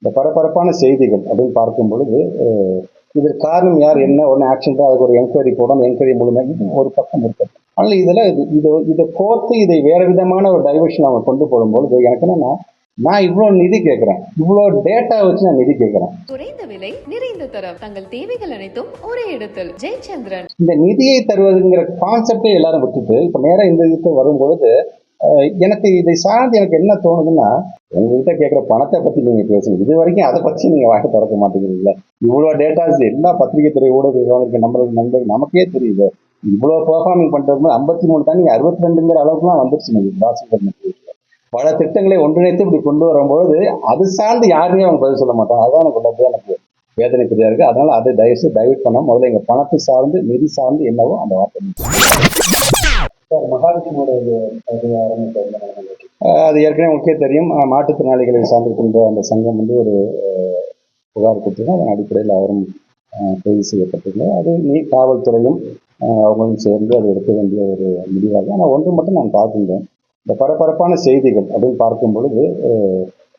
இந்த பரபரப்பான செய்திகள் அப்படின்னு பார்க்கும் பொழுது இதற்கு காரணம் யார், என்ன ஒன்று ஆக்ஷன் தான், அதுக்கு ஒரு என்கொயரி போடணும், என்கொயரி முழுமையாக இது ஒரு பக்கம் இருக்குது. ஆனால் இதை கோர்த்து இதை வேற விதமான ஒரு டைவர்ஷன் அவங்க கொண்டு போகும்பொழுது எனக்கு என்னன்னா, நான் இவ்வளவு நிதி கேட்கிறேன், இவ்வளவு டேட்டா வச்சு நான் நிதி கேட்கிறேன். குறைந்த விலை நிறைந்த தரம், தங்கள் தேவைகள் அனைத்தும் ஒரே இடத்தில். ஜெயச்சந்திரன். இந்த நிதியை தருவதுங்கிற கான்செப்டே எல்லாரும் விட்டுட்டு இப்ப நேரம் இந்த இதுக்கு வரும்பொழுது எனக்கு இதை சார்ந்து எனக்கு என்ன தோணுதுன்னா, உங்ககிட்ட கேட்குற பணத்தை பத்தி நீங்க பேசுங்க, இது வரைக்கும் அதை பத்தி நீங்க வாங்க திறக்க மாட்டேங்கிறீங்களா? இவ்வளவு டேட்டாஸ் எல்லா பத்திரிகை துறை ஊடகங்களுக்கு நம்மளுக்கு நண்பர்கள் நமக்கே தெரியுது. இவ்வளவு பெர்ஃபார்மிங் பண்றது 53 தாண்டி 62ங்கிற அளவுக்குலாம் வந்துருச்சு. வாசிப்பர் பல திட்டங்களை ஒன்றிணைத்து இப்படி கொண்டு வரும்போது அது சார்ந்து யாருமே அவங்க பதில் சொல்ல மாட்டாங்க. அதான் எனக்கு வேதனை தெரியா இருக்கு. அதனால அதை தயவுசெய்து டைவர்ட் பண்ண முதல்ல எங்க பணத்தை சார்ந்து நிதி சார்ந்து என்னவோ அந்த வார்த்தை. மகாவிஷ்ணுவோட அது ஏற்கனவே முக்கிய தெரியும். மாற்றுத்திறனாளிகளை சார்ந்திருக்கின்ற அந்த சங்கம் வந்து ஒரு புகார் கொடுத்துருக்கோம். அதன் அடிப்படையில் அவரும் கைது செய்யப்பட்டிருந்தார். அது காவல்துறையும் அவங்களும் சேர்ந்து அதை எடுக்க வேண்டிய ஒரு முடிவாக. ஆனால் ஒன்று மட்டும் நான் பார்க்கின்றேன், இந்த பரபரப்பான செய்திகள் அப்படின்னு பார்க்கும் பொழுது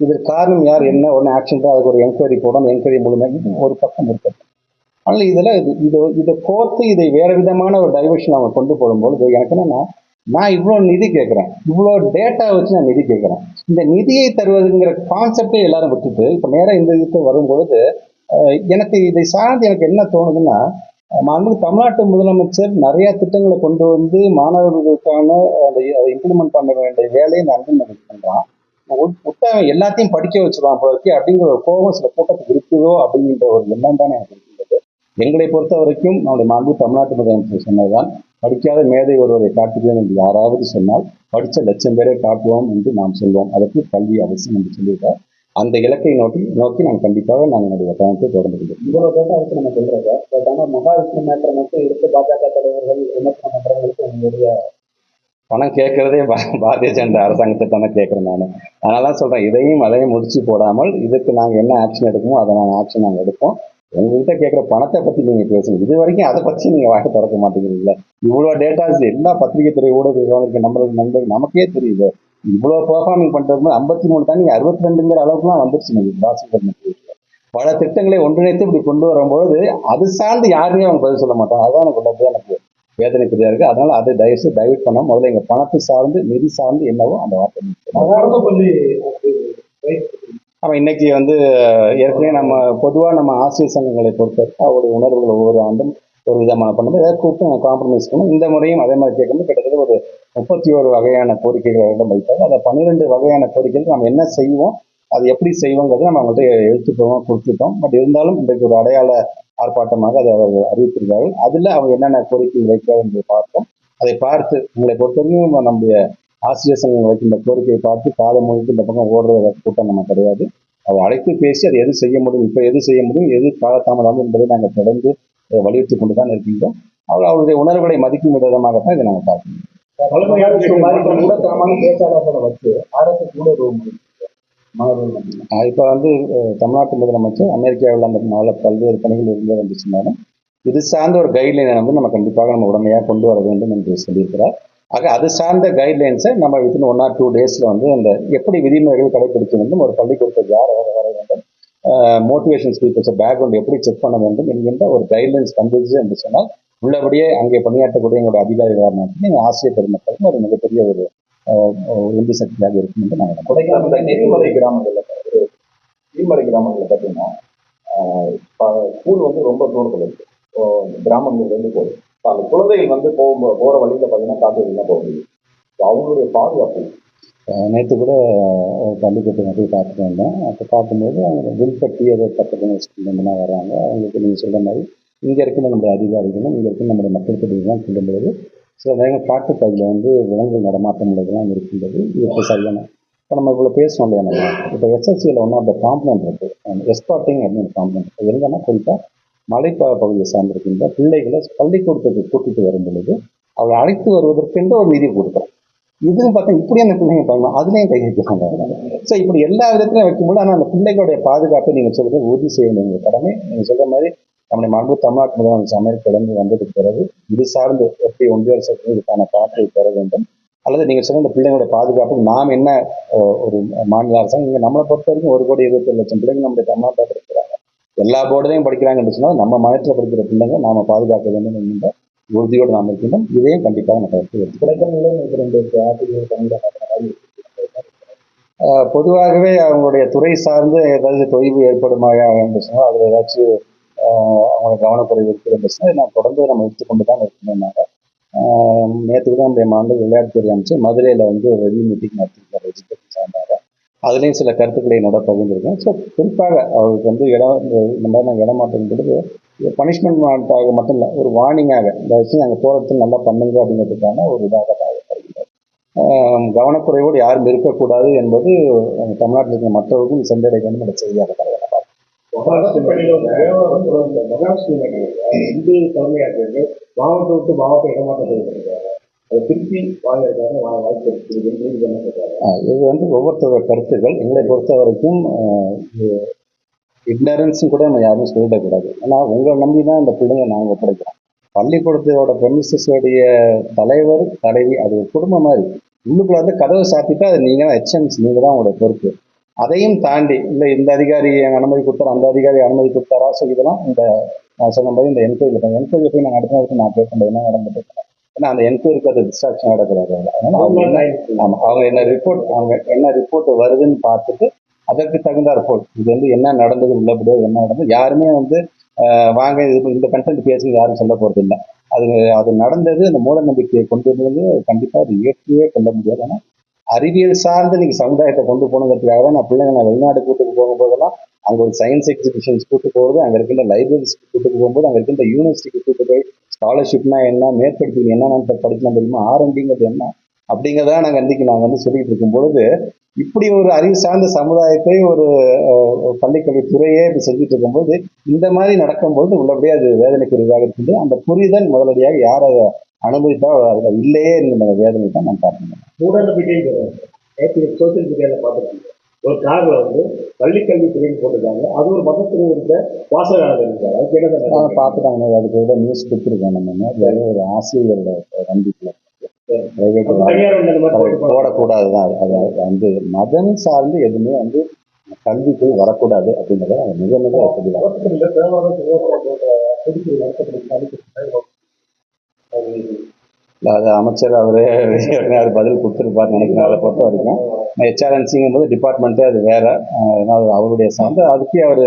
இதற்கு காரணம் யார், என்ன ஒன்று ஆக்ஷன் தான், அதுக்கு ஒரு என்கொயரி போடணும், என்கொயரி முழுமையாக இது ஒரு பக்கம் இருக்குது. ஆனால் இதை கோர்த்து இதை வேற விதமான ஒரு டைவர்ஷன் அவங்க கொண்டு போகும்பொழுது எனக்கு என்னன்னா, நான் இவ்வளவு நிதி கேட்கிறேன், இவ்வளவு டேட்டா வச்சு நான் நிதி கேட்கிறேன். இந்த நிதியை தருவதுங்கிற கான்செப்டே எல்லாரும் விட்டுட்டு இப்ப நேரம் இந்த இதுக்கு வரும்பொழுது எனக்கு இதை சார்ந்து எனக்கு என்ன தோணுதுன்னா, தமிழ்நாட்டு முதலமைச்சர் நிறைய திட்டங்களை கொண்டு வந்து மாணவர்களுக்கான இம்ப்ளிமெண்ட் பண்ண வேண்டிய வேலையை நன்றி பண்றான். புத்தகம் எல்லாத்தையும் படிக்க வச்சிருவான் போலக்கு அப்படிங்கிற ஒரு கோபம் சில கூட்டத்துக்கு இருக்குதோ அப்படிங்கிற ஒரு எண்ணம் தான் எனக்கு இருக்கின்றது. எங்களை பொறுத்த வரைக்கும் நம்முடைய மாண்பு தமிழ்நாட்டு முதலமைச்சர் சொன்னதுதான், படிக்காத மேதை ஒருவரை காட்டுகிறோம் என்று யாராவது சொன்னால் படித்த 1,00,000 பேரை காட்டுவோம் என்று நாம் சொல்வோம். அதற்கு கல்வி அவசியம் என்று சொல்லியிருக்கார். அந்த இலக்கை நோக்கி நாங்கள் கண்டிப்பாக நாங்கள் என்னுடைய பயணத்தை தொடர்ந்து இவ்வளவு டேட்டா வச்சு நம்ம சொல்றோம். பட் ஆனால் மகாவிஷ்ணு மேட்டரை மட்டும் இருக்கு பாஜக தலைவர்கள் விமர்சனம் பண்றவங்களுக்கு உங்களுடைய பணம் கேட்கறதே பாரதிய ஜனதா அரசாங்கத்தை தானே கேட்கறேன் நான். அதனால சொல்றேன், அதையும் முடிச்சு போடாமல் இதுக்கு நாங்கள் என்ன ஆக்ஷன் எடுக்கணுமோ அதை ஆக்ஷன் நாங்கள் எடுப்போம். உங்ககிட்ட கேட்குற பணத்தை பத்தி நீங்க பேசுங்க, இது வரைக்கும் அதை பத்தி நீங்க வாங்க திறக்க மாட்டேங்கிறீங்களா? இவ்வளவு டேட்டாஸ் எல்லா பத்திரிகை துறை ஊடகங்களுக்கு நம்மளுக்கு நண்பர்கள் நமக்கே தெரியுது. இவ்வளவு பெர்ஃபார்மிங் பண்றது 53 தாண்டி 62ங்கிற அளவுக்குலாம் வந்துருச்சு. வாசிப்பர் பல திட்டங்களை ஒன்றிணைத்து இப்படி கொண்டு வரும்போது அது சார்ந்து யாருமே அவங்க பதில் சொல்ல மாட்டாங்க. அதான் எனக்கு வேதனை தெரியா இருக்கு. அதனால அதை தயவுசெய்து டைவர்ட் பண்ண முதல்ல எங்க பணத்தை சார்ந்து நிதி சார்ந்து என்னவோ அந்த வார்த்தை. நம்ம இன்னைக்கு வந்து ஏற்கனவே நம்ம பொதுவாக நம்ம ஆசிரியர் சங்கங்களை பொறுத்தவரைக்கும் அவருடைய உணர்வுகள் ஒவ்வொரு ஆண்டும் ஒரு விதமான பண்ணும்போது ஏதாவது கூப்பிட்டு காம்ப்ரமைஸ் பண்ணணும். இந்த முறையும் அதே மாதிரி கேட்கும்போது கிட்டத்தட்ட ஒரு 31 வகையான கோரிக்கைகளிடம் வைத்தாங்க. அதை 12 வகையான கோரிக்கைகள் நம்ம என்ன செய்வோம், அது எப்படி செய்வோங்கிறது நம்ம அவங்கள்ட்ட எழுத்துப்பூர்வமாக கொடுத்துட்டோம். பட் இருந்தாலும் இன்றைக்கு ஒரு அடையாள ஆர்ப்பாட்டமாக அதை அவர்கள் அறிவித்திருக்கார்கள். அதில் அவங்க என்னென்ன கோரிக்கை வைக்கிறார்கள் என்று பார்ப்போம். அதை பார்த்து உங்களை பொறுத்தவரைக்கும் நம்முடைய ஆசிரியர் சங்கம் வைக்கின்ற கோரிக்கையை பார்த்து காலம் முழுக்க இந்த பக்கம் ஓடுற கூட்டம் நம்ம கிடையாது. அதை அழைத்து பேசி அதை எது செய்ய முடியும், இப்போ எது செய்ய முடியும், எது காலதாமதம் என்பதை நாங்கள் தொடர்ந்து வலியுறுத்தி கொண்டு தான் இருக்கின்றோம். அவருடைய உணர்வுகளை மதிக்கும் விதமாகத்தான் இதை நாங்கள் பார்க்கணும். பேச்சாளர்களை வச்சு அரசு கூட இப்போ வந்து தமிழ்நாட்டு முதலமைச்சர் அமெரிக்காவில் அந்த பல்வேறு பணிகள் இருந்து வந்துச்சுனாலும் இது சார்ந்த ஒரு கைட்லைனை வந்து நம்ம கண்டிப்பாக நம்ம உடமையாக கொண்டு வர வேண்டும் என்று சொல்லியிருக்கிறார். ஆக அது சார்ந்த கைட்லைன்ஸை நம்ம வித்தின் 1 or 2 டேஸில் வந்து அந்த எப்படி விதிமுறைகள் கடைபிடிக்க வேண்டும், ஒரு பள்ளிக்கூடத்துக்கு யார் வர வேண்டும், மோட்டிவேஷன் ஸ்பீக்கர்ஸ் பேக்ரவுண்ட் எப்படி செக் பண்ண வேண்டும் என்கின்ற ஒரு கைட்லைன்ஸ் வந்துச்சு என்று சொன்னால் உள்ளபடியே அங்கே பணியாற்றக்கூடிய எங்களுடைய அதிகாரிகளாக மட்டும் நீங்கள் ஆசிரியர் பெருமக்களுக்கும் ஒரு மிகப்பெரிய ஒரு உந்து சக்தியாக இருக்கும் என்று நாங்கள் கொடைக்கானல் நெறிமலை கிராமங்களில் பார்த்தீங்கன்னா ஸ்கூல் வந்து ரொம்ப தூரத்தில் இருக்கு, கிராமங்கள்லேருந்து போகுது. அந்த குழந்தைகள் வந்து போகிற வழியில் பார்த்தீங்கன்னா காட்டு தான் போக முடியும். அவங்களுடைய பாதுகாப்பு நேற்று கூட பள்ளிக்கூடத்தை போய் பார்த்துட்டு வந்தேன். அப்போ பார்க்கும்போது அவங்க வில்பட்டி அதை பக்கத்தில் ஸ்கூல்லேருந்துலாம் வர்றாங்க. அவங்களுக்கு நீங்கள் சொல்கிற மாதிரி இங்கே இருக்கிற நம்முடைய அதிகாரிகளும் இங்கே இருக்கிற நம்முடைய மக்கள் தொகைலாம் சொல்லும்போது சில நேரம் காட்டுப்பகுதியில் வந்து விலங்குகள் நடமாட்டம் உள்ளதெல்லாம் இருக்கின்றது. இது இப்போ சரியான இப்போ நம்ம இவ்வளோ பேசுவோம் இல்லையா, நம்ம இப்போ எஸ்எஸ்சியில் ஒன்றும் அந்த காம்ப்ளைண்ட் இருக்குது, எஸ்பாட்டிங் அப்படின்னு ஒரு காம்ப்ளைண்ட். எங்கன்னா குறிப்பாக மலைப்பகுதியை சார்ந்திருக்கின்ற பிள்ளைகளை பள்ளிக்கூடத்துக்கு கூட்டிட்டு வரும் பொழுது அவளை அழைத்து வருவதற்கென்று ஒரு நிதி கொடுக்குறோம். இதுவும் பார்த்தா இப்படியே அந்த பிள்ளைங்க பண்ணலாம், அதுலேயும் கை வைக்கிறாங்க. ஸோ இப்படி எல்லா விதத்திலையும் வைக்கும்போது ஆனால் அந்த பிள்ளைகளுடைய பாதுகாப்பை நீங்கள் சொல்கிறது உறுதி செய்ய வேண்டிய கடமை. நீங்கள் சொல்கிற மாதிரி நம்முடைய மாண்பு தமிழ்நாட்டு முதலமைச்சர் அமெரிக்கிலிருந்து வந்ததுக்கு பிறகு இது சார்ந்து எப்படி ஒன்றிய அரசு இதுக்கான காற்றை பெற வேண்டும், அல்லது நீங்கள் சொன்ன இந்த பிள்ளைங்களோட பாதுகாப்புக்கு நாம் என்ன ஒரு மாநில அரசாங்கம் இங்கே நம்மளை பொறுத்த வரைக்கும் 1,27,00,000 பிள்ளைங்க நம்முடைய தமிழ்நாட்டில் இருக்கிறாங்க. எல்லா போர்டுலையும் படிக்கிறாங்கன்னு சொன்னால் நம்ம மாநிலத்தில் படிக்கிற பிள்ளைங்க நாம் பாதுகாக்க வேண்டும் என்கின்ற உறுதியோடு நாம் இருக்கின்றோம். இதையும் கண்டிப்பாக நம்ம பொதுவாகவே அவங்களுடைய துறை சார்ந்து ஏதாவது தொய்வு ஏற்படுமாயா என்று சொன்னால் அதில் ஏதாச்சும் அவங்களோட கவனக்குறைவு இருக்குது என்று சொன்னால் நான் தொடர்ந்து நம்ம எடுத்துக்கொண்டு தான் இருக்கணும்னாங்க. நேற்று கூட நம்முடைய மாநில விளையாட்டுத்துறை அமைச்சர் மதுரையில் வந்து ரெவியூ மீட்டிங் நடத்திருக்காரு எஜுகேஷன் சார்ந்தாக. அதுலேயும் சில கருத்துக்களை என்னோட பகிர்ந்துருக்கேன். ஸோ குறிப்பாக அவருக்கு வந்து இந்த மாதிரி நாங்கள் இடமாற்றம் பொழுது பனிஷ்மெண்ட் மட்டும் இல்லை, ஒரு வார்னிங்காக இந்த விஷயம் நாங்கள் போகிறதுக்கு நல்லா பண்ணுங்க அப்படிங்கிறதுக்கான ஒரு இதாக வருகிறது. கவனக்குறைவோடு யாரும் இருக்கக்கூடாது என்பது தமிழ்நாட்டில் இருக்கிற மற்றவர்களுக்கும் சென்றடை வேண்டும் என்ற செய்தியாக தான் மாவட்டம் விட்டு மாவட்டம் இடமாற்றம் செய்யப்படுகிறாங்க. அதை திருப்பி வாங்கிறதுக்காக வாய்ப்பு இருக்குது. இது வந்து ஒவ்வொருத்தரோட கருத்துக்கள். எங்களை பொறுத்த வரைக்கும் இக்னரன்ஸும் கூட நம்ம யாரும் சொல்லிடக்கூடாது. ஏன்னா உங்களை நம்பி தான் இந்த பிள்ளைங்க நாங்கள் ஒப்படைக்கிறோம். பள்ளிக்கூடத்தோட பெர்மிசஸோடைய தலைவர் தலைவி அது ஒரு குடும்பம் மாதிரி. உள்ளுக்குள்ள வந்து கதவை சாத்திட்டா அது நீங்கள் தான் ஹெச்எம்ஸ், நீங்கள் தான் உங்களோட பொறுப்பு. அதையும் தாண்டி இல்லை இந்த அதிகாரி அனுமதி கொடுத்தாரா, அந்த அதிகாரி அனுமதி கொடுத்தாரா, ஸோ இதெல்லாம் இந்த நான் சொன்ன மாதிரி இந்த என்கொயரி போய் நாங்கள் அடுத்த நேரத்தில் நான் பேச என்ன நடந்துட்டு இருக்கேன். ஏன்னா அந்த என்கொயரிக்கு அது டிஸ்ட்ராக்ஷன் ஆகிடக்கூடாது. அதனால அவங்க என்ன ரிப்போர்ட் வருதுன்னு பார்த்துட்டு அதற்கு தகுந்தாற் போல் இது வந்து என்ன நடந்தது உள்ளபடியோ என்ன நடந்தது யாருமே வந்து வாங்க இது இந்த கண்டென்ட் பேசி யாரும் சொல்ல போகிறது இல்லை. அது நடந்தது, அந்த மூட நம்பிக்கையை கொண்டு வந்தது கண்டிப்பாக அது ஏற்றவே கொள்ள முடியாது. ஏன்னா அறிவியல் சார்ந்து நீங்கள் சமுதாயத்தை கொண்டு போகணுங்கிறதுக்காக தான் நான் பிள்ளைங்க நான் வெளிநாடு கூட்டுக்கு போகும்போதெல்லாம் அங்கே ஒரு சயின்ஸ் எக்ஸிபிஷன்ஸ் கூட்டு போகிறது, அங்கே இருக்கின்ற லைப்ரரிஸ் கூட்டுக்கு போகும்போது அங்கே இருக்கின்ற யூனிவர்சிட்டிக்கு கூட்டு போய் ஸ்காலர்ஷிப்னா என்ன, மேற்படிப்பு என்னென்னு படிக்கலாம் தெரியுமா, ஆர்என்டிங்கிறது என்ன அப்படிங்கிறதா நாங்கள் வந்து சொல்லிட்டு இருக்கும் பொழுது இப்படி ஒரு அறிவு சார்ந்த சமுதாயத்தை ஒரு பள்ளிக்கல்வித்துறையே இப்படி செஞ்சுட்டு இருக்கும்போது இந்த மாதிரி நடக்கும்போது உள்ளபடியே அது வேதனைக்குரியதாக இருக்குது. அந்த புரிதல் முதலடியாக யார் அதை அனுமதித்தா அதில் இல்லையே என்கிற வேதனை தான் நான் பார்க்கணும். மூட நம்பிக்கை சோசியல் மீடியாவில் பார்த்துருக்கீங்க. ஒரு காரில் வந்து பள்ளிக்கல்வித்துறைன்னு போட்டிருக்காங்க. அது ஒரு மதத்துறை இருந்த வாசகராக இருக்காரு. அதுக்கு என்ன பார்த்துட்டாங்க. அதுக்கு கூட நியூஸ் கொடுத்துருக்கோம். நம்ம ஒரு ஆசிரியரோட நம்பிக்கை போடக்கூடாதுதான். அது வந்து மதம் சார்ந்து எதுவுமே வந்து கல்விக்குள் வரக்கூடாது அப்படின்றத மிக மிக அது அமைச்சர் அவரே பதில் கொடுத்துருப்பார் நினைக்கிறேன். அதை பொறுத்த வரைக்கும் ஹெச்ஆர்என்சிங்கும் போது டிபார்ட்மெண்ட்டே அது வேற. அதனால அவருடைய சார்ந்து அதுக்கே அவர்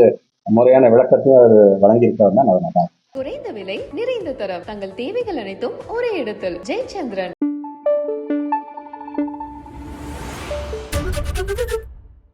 முறையான விளக்கத்தையும் அவர் வழங்கியிருக்காருன்னா அதை நான் குறைந்த விலை நிறைந்த தரம் தங்கள் தேவைகள் அனைத்தும் ஒரே இடத்தில். ஜெயச்சந்திரன்.